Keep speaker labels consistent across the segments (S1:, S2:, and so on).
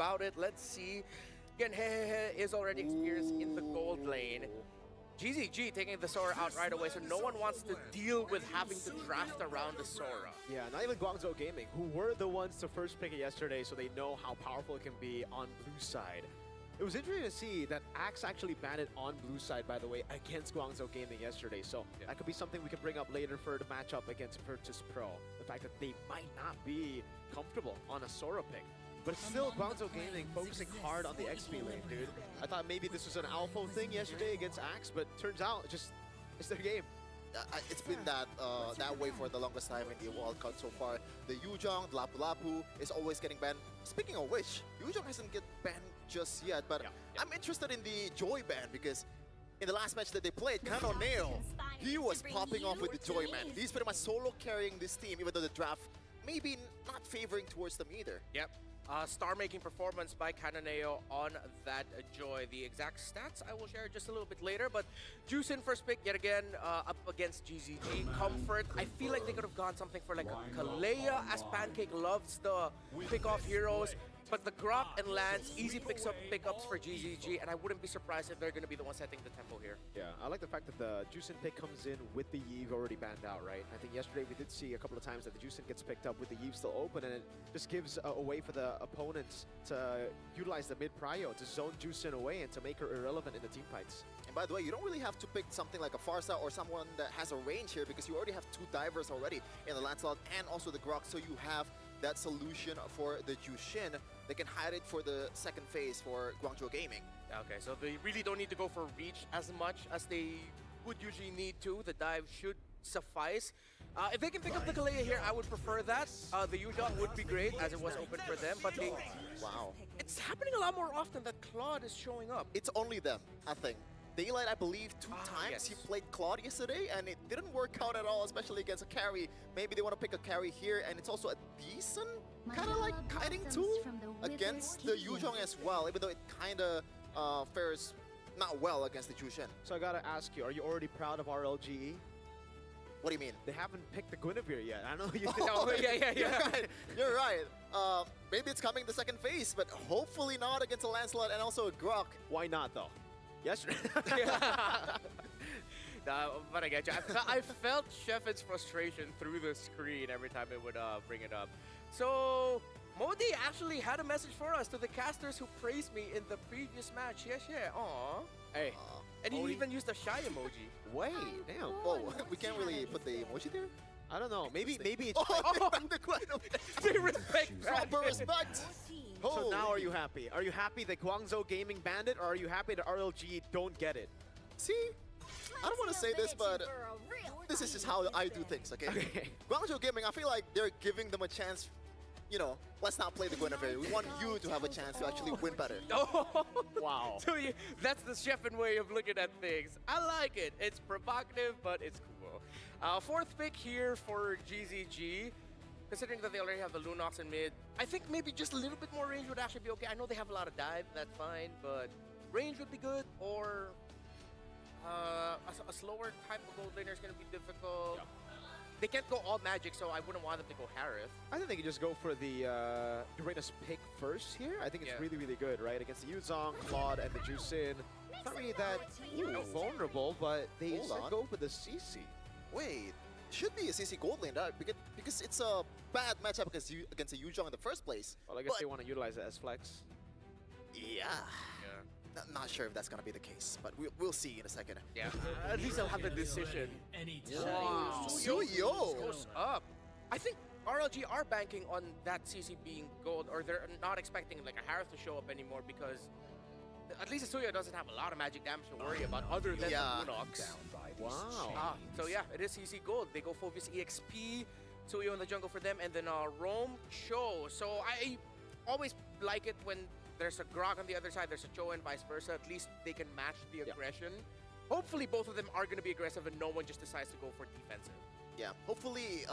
S1: about it. Let's see. Again, Hehehe is already experienced in the gold lane. GZG taking the Sora out right away, so no one wants to deal with having to draft around the Sora.
S2: Yeah, not even Guangzhou Gaming, who were the ones to first pick it yesterday, so they know how powerful it can be on blue side. It was interesting to see that Axe actually banned it on blue side, by the way, against Guangzhou Gaming yesterday. So that could be something we can bring up later for the matchup against Virtus Pro. The fact that they might not be comfortable on a Sora pick. But still, Guangzhou Gaming focusing hard on the XP lane, dude. I thought maybe this was an Alpha thing yesterday against Axe, but turns out it's their game.
S3: It's been that way for the longest time in the World Cup so far. The Yuzhong, the Lapu Lapu is always getting banned. Speaking of which, Yuzhong hasn't get banned just yet, but I'm interested in the Joy ban because in the last match that they played, Canoneo, he was popping off with the Joy man. He's pretty much solo carrying this team, even though the draft maybe not favoring towards them either.
S1: Yep. Star-making performance by Canoneo on that Joy. The exact stats I will share just a little bit later, but Juicin first pick yet again up against GZG. Comfort, I feel like they could have gone something for like a Kalea, as Pancake loves the pick-off heroes. But the Grok and Lance, easy pickups for GZG, and I wouldn't be surprised if they're going to be the one setting the tempo here.
S2: Yeah, I like the fact that the Juicin pick comes in with the Yve already banned out, right? I think yesterday we did see a couple of times that the Juicin gets picked up with the Yve still open, and it just gives a way for the opponents to utilize the mid-prio to zone Juicin away and to make her irrelevant in the team fights.
S3: And by the way, you don't really have to pick something like a Farsa or someone that has a range here because you already have 2 divers already in the Lancelot and also the Grok, so you have that solution for the Jushin. They can hide it for the second phase for Guangzhou Gaming.
S1: Okay, so they really don't need to go for reach as much as they would usually need to. The dive should suffice. If they can pick up the Kalea here, I would prefer that. The Yuzhong would be great as it was open for them, but they...
S3: Wow.
S1: It's happening a lot more often that Claude is showing up.
S3: It's only them, I think. Daylight, I believe, 2 times he played Claude yesterday, and it didn't work out at all, especially against a carry. Maybe they want to pick a carry here, and it's also a decent kind of like kiting tool against the Yuzhong as well, even though it kind of fares not well against the Jushin.
S2: So I gotta ask you, are you already proud of RLG?
S3: What do you mean?
S2: They haven't picked the Guinevere yet. I know you.
S1: Oh, yeah.
S3: You're right. Maybe it's coming the second phase, but hopefully not against a Lancelot and also a Grok.
S2: Why not though? Yesterday.
S1: But I get you. I felt Sheffen's frustration through the screen every time it would bring it up. So Modi actually had a message for us to the casters who praised me in the previous match. Yeah. Aww.
S2: Hey.
S1: And he even used a shy emoji.
S2: Wait, damn.
S3: Oh, we can't really put the emoji there?
S2: I don't know. Maybe it's...
S1: They respect that.
S3: Proper respect.
S2: So now are you happy? Are you happy that Guangzhou Gaming banned it, or are you happy that RLG don't get it?
S3: See, I don't want to say this, but this is just how I do things, okay? Guangzhou Gaming, I feel like they're giving them a chance. You know, let's not play the Guinevere. We want you to have a chance to actually win better.
S1: Oh,
S2: wow.
S1: So that's the Sheffen way of looking at things. I like it. It's provocative, but it's cool. Fourth pick here for GZG. Considering that they already have the Lunox in mid, I think maybe just a little bit more range would actually be okay. I know they have a lot of dive, that's fine, but range would be good, or a slower type of gold laner is going to be difficult. Yeah. They can't go all magic, so I wouldn't want them to go Harith.
S2: I think they can just go for the Uranus pick first here. I think it's really, really good, right? Against the Yuzhong, Claude, and the Juicin. It's not really that vulnerable, but they go for the CC.
S3: Wait. Should be a CC gold lane, because it's a bad matchup against a Yuzhong in the first place.
S2: Well, I guess they want to utilize it as flex.
S3: Yeah. Not sure if that's going to be the case, but we'll see in a second.
S1: Yeah, at least they'll have the decision.
S3: Wow. Suyo
S1: goes up. I think RLG are banking on that CC being gold, or they're not expecting like a Harith to show up anymore because at least Suyo doesn't have a lot of magic damage to worry about other than the Lunox.
S2: Wow.
S1: So yeah, it is CC gold. They go Phobius EXP, Suyo in the jungle for them, and then Rome Cho. So I always like it when there's a Grok on the other side, there's a Cho, and vice versa. At least they can match the aggression. Hopefully both of them are going to be aggressive and no one just decides to go for defensive.
S3: Yeah, hopefully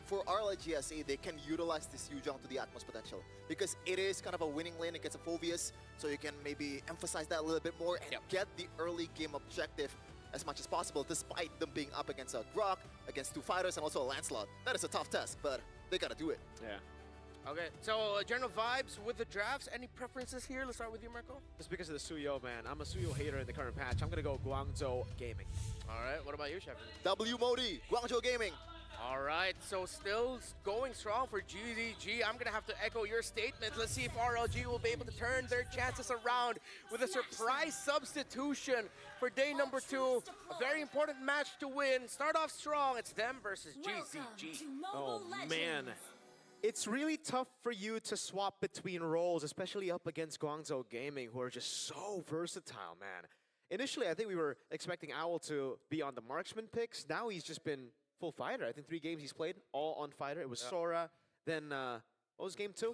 S3: for RLGSA, they can utilize this Yuzhong to the utmost potential because it is kind of a winning lane against a Phobius, so you can maybe emphasize that a little bit more and get the early game objective as much as possible, despite them being up against a Grok, against 2 fighters, and also a Lancelot. That is a tough test, but they gotta do it.
S2: Yeah.
S1: Okay, so general vibes with the drafts. Any preferences here? Let's start with you, Marco.
S2: Just because of the Suyo, man. I'm a Suyo hater in the current patch. I'm going to go Guangzhou Gaming.
S1: All right, what about you, Chef?
S3: W Modi, Guangzhou Gaming.
S1: All right, so still going strong for GZG. I'm going to have to echo your statement. Let's see if RLG will be able to turn their chances around with a surprise substitution for day number 2. A very important match to win. Start off strong. It's them versus GZG.
S2: Oh, man. It's really tough for you to swap between roles, especially up against Guangzhou Gaming, who are just so versatile, man. Initially, I think we were expecting Owl to be on the marksman picks. Now he's just been full fighter. I think 3 games he's played, all on fighter. It was Sora, then, what was game 2?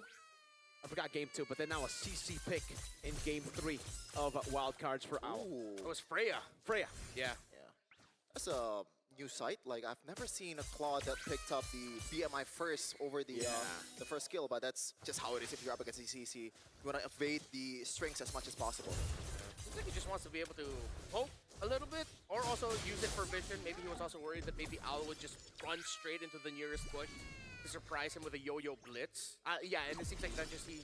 S2: I forgot game 2, but then now a CC pick in game 3 of wildcards for Owl.
S3: Ooh.
S1: It was Freya.
S2: Freya.
S1: Yeah.
S3: That's a new sight. Like, I've never seen a Claude that picked up the BMI first over the first skill, but that's just how it is if you're up against the CC. You want to evade the strings as much as possible.
S1: Seems like he just wants to be able to poke a little bit, or also use it for vision. Maybe he was also worried that maybe Owl would just run straight into the nearest bush to surprise him with a yo-yo blitz. Yeah, and it seems like that he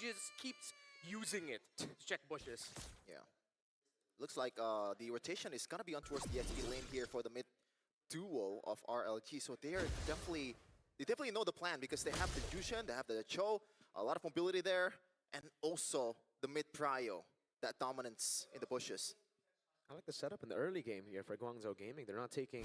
S1: just keeps using it to check bushes.
S3: Yeah. Looks like the rotation is gonna be on towards the ST lane here for the mid duo of RLG. So they definitely know the plan because they have the Jushin, they have the Cho, a lot of mobility there, and also the mid prio, that dominance in the bushes.
S2: I like the setup in the early game here for Guangzhou Gaming. They're not taking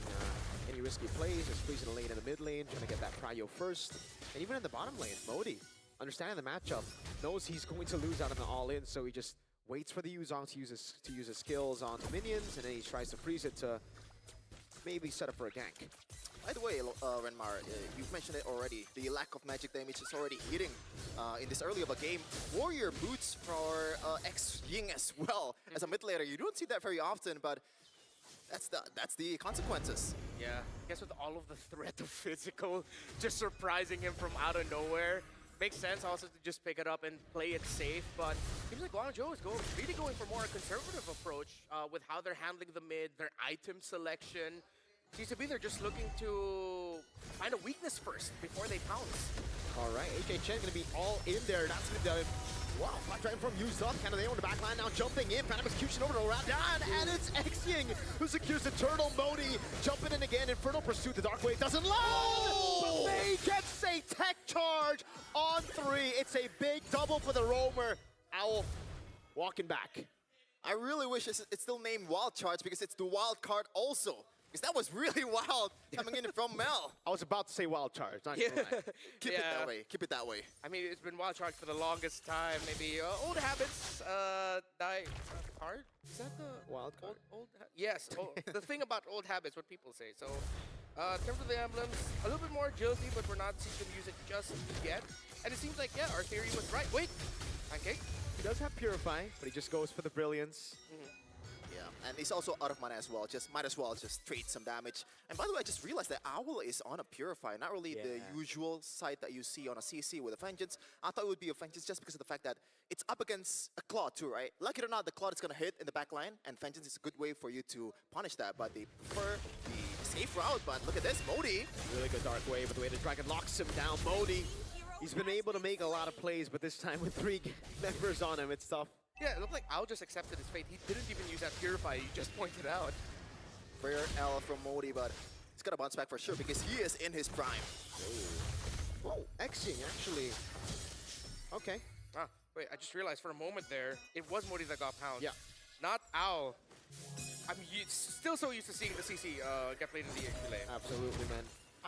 S2: any risky plays, just squeezing a lane in the mid lane, trying to get that prio first. And even in the bottom lane, Modi, understanding the matchup, knows he's going to lose out on the all-in, so he just waits for the Yuzong to use his skills on the minions, and then he tries to freeze it to maybe set up for a gank.
S3: By the way, Renmar, you've mentioned it already. The lack of magic damage is already hitting in this early of a game. Warrior boots for X-Ying as well. As a mid laner, you don't see that very often, but that's the consequences.
S1: Yeah, I guess with all of the threat of physical just surprising him from out of nowhere, makes sense also to just pick it up and play it safe, but seems like Guangzhou is really going for more a conservative approach with how they're handling the mid, their item selection. Seems to be they're just looking to find a weakness first before they pounce.
S2: All right, HHN gonna be all in there. That's gonna wow, Black Dragon from Yuzong, kind of there on the back line now, jumping in, Phantom Execution over to Radan, and it's X-Ying who secures the turtle. Modi jumping in again, Infernal Pursuit, the Dark Wave doesn't land! But they gets a tech charge on 3. It's a big double for the roamer. Owl walking back.
S3: I really wish it's still named Wild Charge because it's the wild card also. Because that was really wild coming in from Mel.
S2: I was about to say wild charge, not gonna lie.
S3: Keep it that way. Keep it that way.
S1: I mean, it's been wild charge for the longest time. Maybe old habits die hard. Is that the
S2: Wild card?
S1: Yes. The thing about old habits, what people say. So, in terms of the emblems, a little bit more agility, but we're not seeing them use it just yet. And it seems like, yeah, our theory was right. Wait, pancake.
S2: He does have Purify, but he just goes for the brilliance.
S3: Yeah, and he's also out of mana as well. Just might as well just trade some damage. And by the way, I just realized that Owl is on a Purify, not really the usual side that you see on a CC with a Vengeance. I thought it would be a Vengeance just because of the fact that it's up against a Claude too, right? Like it or not, the Claude is going to hit in the back line, and Vengeance is a good way for you to punish that. But they prefer the safe route. But look at this, Modi.
S2: Really good Dark Wave, but the way the Dragon locks him down. Modi, he's been able to make a lot of plays, but this time with 3 members on him, it's tough.
S1: Yeah, it looked like Owl just accepted his fate. He didn't even use that Purify you just pointed out.
S3: Rare L from Modi, but he's got to bounce back for sure because he is in his prime.
S2: Oh, X-Ying actually. Okay.
S1: Ah, wait, I just realized for a moment there, it was Modi that got pounced.
S2: Yeah.
S1: Not Owl. I'm still so used to seeing the CC get played in the ENG lane.
S2: Absolutely, man.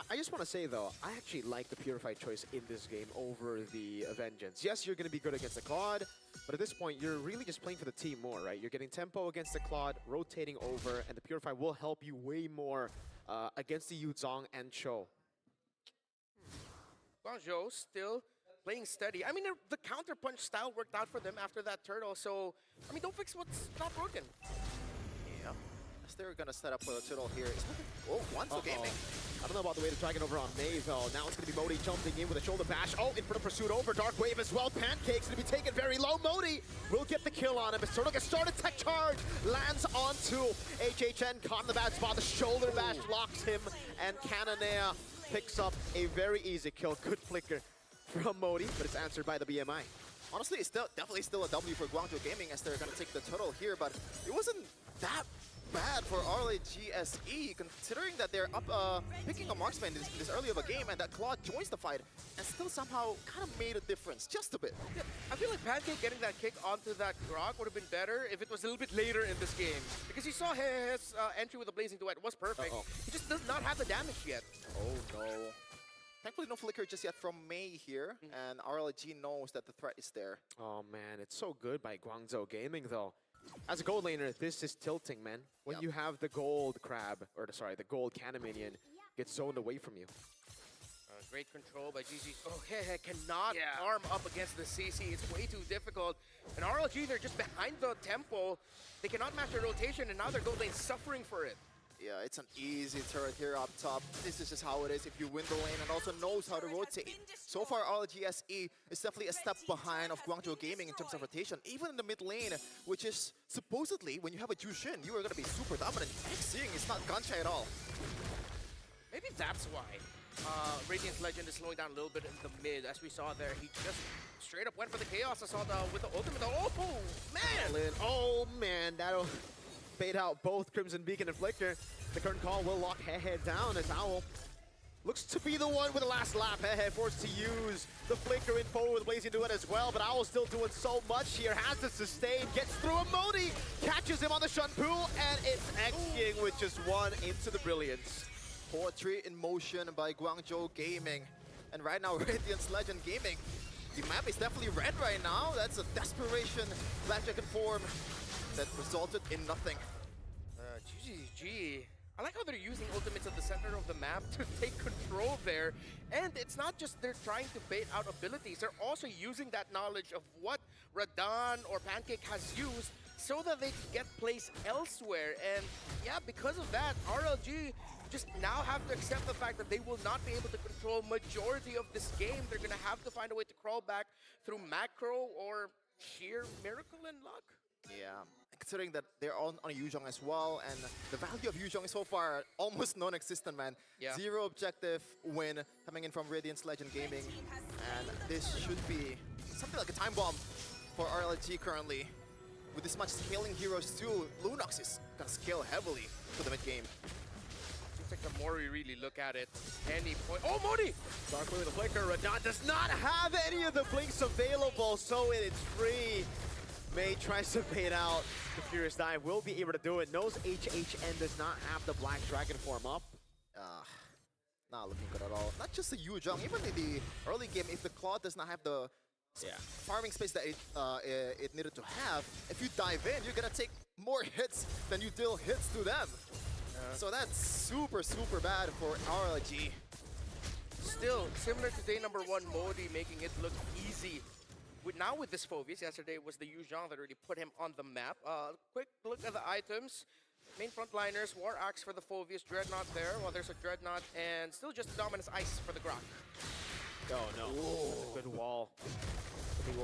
S2: I just want to say, though, I actually like the Purify choice in this game over the Vengeance. Yes, you're going to be good against the Claude, but at this point, you're really just playing for the team more, right? You're getting tempo against the Claude, rotating over, and the Purify will help you way more against the Yuzong and Cho.
S1: Guangzhou still playing steady. I mean, the counter-punch style worked out for them after that turtle, so, I mean, don't fix what's not broken.
S3: Yeah. As they're going to set up for the turtle here. Oh, Guangzhou Gaming.
S2: I don't know about the way to Dragon over on May, though. Now it's going to be Modi jumping in with a shoulder bash. Oh, in front of Pursuit over. Dark Wave as well. Pancake's going to be taken very low. Modi will get the kill on him. As Turtle gets started. Tech charge lands onto HHN. Caught in the bad spot. The shoulder bash locks him. And Cannoneer picks up a very easy kill. Good flicker from Modi, but it's answered by the BMI.
S3: Honestly, it's definitely still a W for Guangzhou Gaming as they're gonna take the turtle here, but it wasn't that bad for RLG SE, considering that they're up picking a marksman this early of a game, and that Claude joins the fight and still somehow kind of made a difference, just a bit.
S1: Yeah, I feel like Pancake getting that kick onto that Grok would have been better if it was a little bit later in this game. Because you saw his entry with the Blazing Duet was perfect. He just does not have the damage yet.
S3: Oh no. Thankfully, no flicker just yet from Mei here, and RLG knows that the threat is there.
S2: Oh man, it's so good by Guangzhou Gaming though. As a gold laner, this is tilting, man. When you have the gold crab, or sorry, the gold cannon minion get zoned away from you.
S1: Great control by GG. Oh, Hehe cannot arm up against the CC. It's way too difficult. And RLG, they're just behind the tempo. They cannot match their rotation, and now their gold lane suffering for it.
S3: Yeah, it's an easy turret here up top. This is just how it is if you win the lane and also knows how to rotate. So far, RLG SE is definitely a step behind of Guangzhou Gaming in terms of rotation. Even in the mid lane, which is supposedly, when you have a Jushin, you are going to be super dominant. Seeing it's not gacha at all.
S1: Maybe that's why Radiant's Legend is slowing down a little bit in the mid. As we saw there, he just straight up went for the Chaos Assault with the ultimate. Oh, man!
S2: Oh, man, that'll bait out both Crimson Beacon and Flicker. The current call will lock Hehe down as Owl looks to be the one with the last lap. Hehe forced to use the Flicker in forward with Blazing Duet as well, but Owl's still doing so much here. Has to sustain, gets through a Modi, catches him on the Shun Pool, and it's X-King with just one into the Brilliance.
S3: Poetry in motion by Guangzhou Gaming. And right now, Radiant's Legend Gaming, the map is definitely red right now. That's a desperation blackjack in form that resulted in nothing.
S1: GG. I like how they're using ultimates at the center of the map to take control there. And it's not just they're trying to bait out abilities, they're also using that knowledge of what Radan or Pancake has used so that they can get plays elsewhere. And yeah, because of that, RLG just now have to accept the fact that they will not be able to control majority of this game. They're gonna have to find a way to crawl back through macro or sheer miracle and luck.
S3: Yeah, considering that they're on Yuzhong as well, and the value of Yuzhong is so far almost non-existent, man.
S1: Yeah.
S3: 0 objective win coming in from Radiant's Legend Gaming, and this should be something like a time bomb for RLG currently. With this much scaling heroes too, Lunox is gonna scale heavily to the mid game.
S1: Seems like the more we really look at it, any point. Oh, Modi!
S2: Darkly with a Flicker. Radan does not have any of the blinks available, so it's free. Mei tries to bait out. The Furious Dive will be able to do it. Knows HHN does not have the Black Dragon form up.
S3: Not looking good at all. Not just the Yuzhong, even in the early game, if the Claw does not have the farming space that it needed to have, if you dive in, you're gonna take more hits than you deal hits to them. So that's super, super bad for RLG.
S1: Still, similar to day number 1, Modi making it look easy. Now with this Phoveus, yesterday was the Yuzhong that really put him on the map. Quick look at the items. Main frontliners, War Axe for the Phoveus, Dreadnought there, while there's a Dreadnought, and still just Dominus Ice for the Grok.
S2: Oh no, good wall.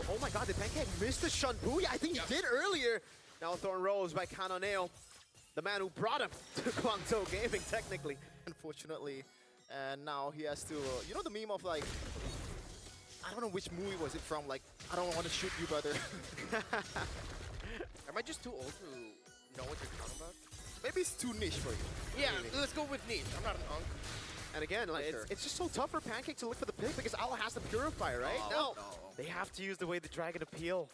S2: Oh my god, did Pancake miss the Shun Booyah? I think he did earlier. Now Thorn Rose by Kanoneo, the man who brought him to Guangzhou Gaming, technically.
S3: Unfortunately, and now he has to, you know the meme of like, I don't know which movie was it from, like, I don't want to shoot you, brother.
S1: Am I just too old to know what you're talking about?
S3: Maybe it's too niche for you.
S1: Yeah,
S3: maybe.
S1: let's go with niche. I'm not an unk.
S2: And again, like, it's just so tough for Pancake to look for the pick because Owl has the Purify, right?
S3: No.
S2: They have to use the way the Dragon Appeal.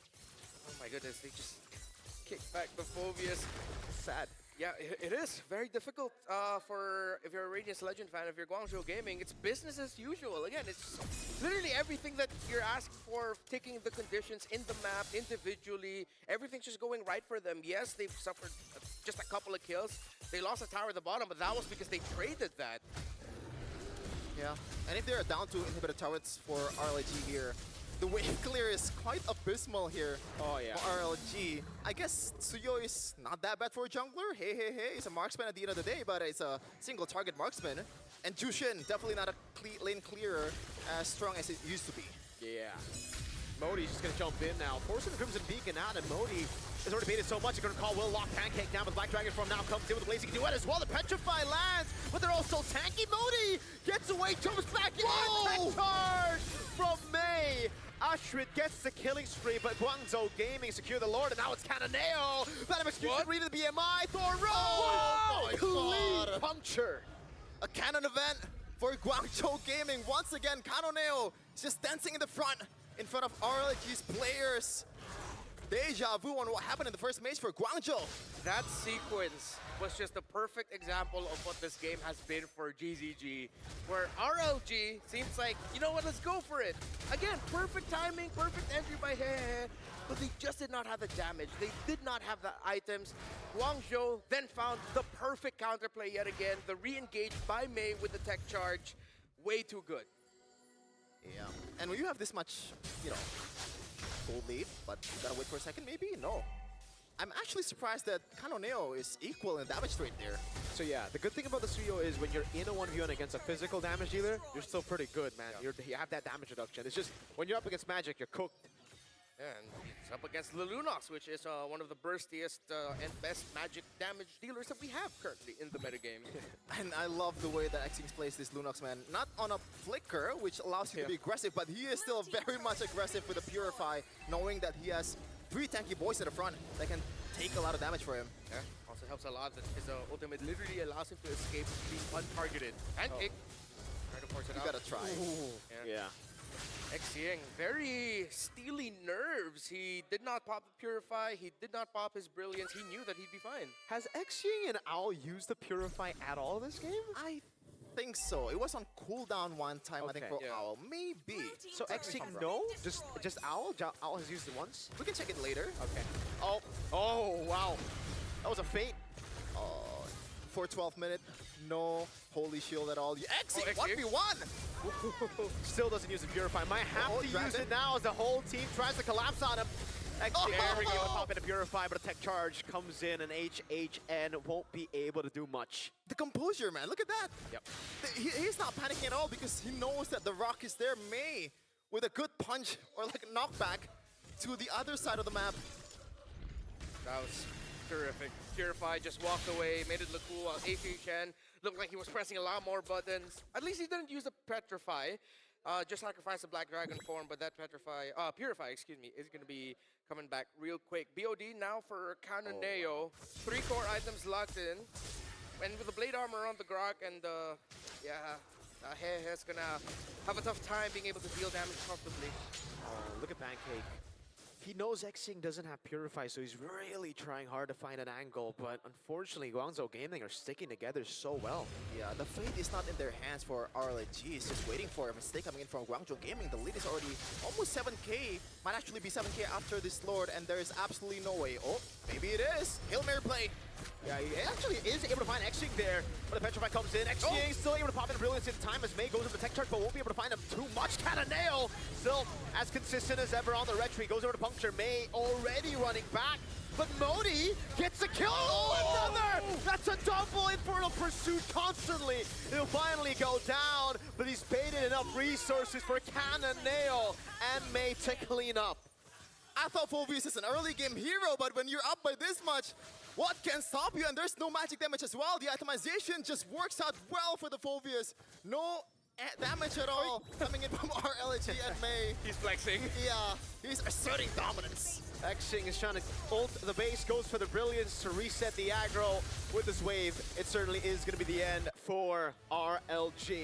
S1: Oh my goodness, they just kick back the Phoveus.
S2: Sad.
S1: Yeah, it is very difficult for, if you're a Radiant's Legend fan, if you're Guangzhou Gaming, it's business as usual. Again, it's literally everything that you're asked for, taking the conditions in the map individually. Everything's just going right for them. Yes, they've suffered just a couple of kills. They lost a tower at the bottom, but that was because they traded that.
S3: Yeah, and if they're down to inhibitor turrets for RLG here, the wave clear is quite abysmal here for RLG. I guess Suyo is not that bad for a jungler. Hey, he's a marksman at the end of the day, but it's a single target marksman. And Jushin, definitely not a lane clearer as strong as it used to be.
S2: Yeah. Modi's just gonna jump in now, forcing the Crimson Beacon out, and Modi has already baited so much, he's gonna call Will lock Pancake down, but Black Dragon Form now comes in with a blazing duet as well. The Petrify lands, but they're also tanky. Modi gets away, jumps back in, tech charge from May. Ashrid gets the killing spree, but Guangzhou Gaming secure the Lord, and now it's Cananeo. Venom Execution, read the BMI, Thor
S3: my
S2: clean
S3: God.
S2: puncture.
S3: A cannon event for Guangzhou Gaming. Once again, Canoneo is just dancing in the front of RLG's players. Deja vu on what happened in the first match for Guangzhou.
S1: That sequence was just a perfect example of what this game has been for GZG, where RLG seems like, you know what, let's go for it. Again, perfect timing, perfect entry by Hehe, but they just did not have the damage. They did not have the items. Guangzhou then found the perfect counterplay yet again, the re-engage by Mei with the tech charge. Way too good.
S3: Yeah, and when you have this much, you know, full lead, but you gotta wait for a second, maybe? No. I'm actually surprised that Canoneo is equal in damage rate there.
S2: So yeah, the good thing about the Suyo is when you're in a 1v1 against a physical damage dealer, you're still pretty good, man.
S1: Yeah.
S2: You have that damage reduction. It's just, when you're up against Magic, you're cooked.
S1: And it's up against Lunox, which is one of the burstiest and best magic damage dealers that we have currently in the metagame.
S3: And I love the way that Xings plays this Lunox, man. Not on a flicker, which allows him to be aggressive, but he is still very much aggressive with the Purify, knowing that he has 3 tanky boys in the front that can take a lot of damage for him.
S1: Yeah, also helps a lot that his ultimate literally allows him to escape being untargeted. Pancake, try to force it out.
S3: You gotta try.
S2: Yeah.
S1: Xing, very steely nerves. He did not pop the Purify, he did not pop his Brilliance. He knew that he'd be fine.
S2: Has Xing and Owl used the Purify at all this game?
S3: I think so. It was on cooldown one time, I think,
S2: Okay.
S3: for
S1: Yeah.
S3: Owl. Maybe.
S2: So Xing, no? Just Owl? Owl has used it once?
S3: We can check it later.
S2: Okay. Oh, wow. That was a feint.
S3: For 12 minutes, no Holy Shield at all. Xing,
S1: Xing.
S3: 1v1!
S2: Still doesn't use the Purify. Might have to use it now as the whole team tries to collapse on him. Xing, there we go, pop in a Purify, but a tech charge comes in, and HHN won't be able to do much.
S3: The composure, man. Look at that.
S2: Yep.
S3: He's not panicking at all because he knows that the rock is there. May with a good punch or like a knockback to the other side of the map.
S1: That was terrific. Purify just walked away, made it look cool, while APHN looked like he was pressing a lot more buttons. At least he didn't use the Petrify. Just sacrificed the Black Dragon form, but that Purify, excuse me, is going to be coming back real quick. BOD now for Cananeo. 3 core items locked in. And with the Blade Armor on the Grok and Hehe's going to have a tough time being able to deal damage comfortably.
S2: Look at Pancake. He knows Xing doesn't have Purify, so he's really trying hard to find an angle, but unfortunately, Guangzhou Gaming are sticking together so well.
S3: Yeah, the fate is not in their hands for RLG. It's just waiting for a mistake coming in from Guangzhou Gaming. The lead is already almost 7k. Might actually be 7k after this Lord, and there is absolutely no way. Oh, maybe it is. Hail Mary play.
S2: Yeah, he actually is able to find Xing there, but the Petrify comes in. Xing still able to pop in Brilliance in time as May goes into the tech charge, but won't be able to find him too much. Cananeo still as consistent as ever on the retreat. Goes over to Puncture. May already running back, but Modi gets a kill. Oh, another! That's a double Infernal Pursuit constantly. He'll finally go down, but he's baited enough resources for Cananeo and May to clean up.
S3: I thought Phoveus is an early game hero, but when you're up by this much, what can stop you? And there's no magic damage as well. The itemization just works out well for the Phoveus. No damage at all coming in from RLG and May.
S1: He's flexing.
S3: Yeah, he's asserting dominance.
S2: Xing is trying to ult the base, goes for the Brilliance to reset the aggro with this wave. It certainly is going to be the end for RLG.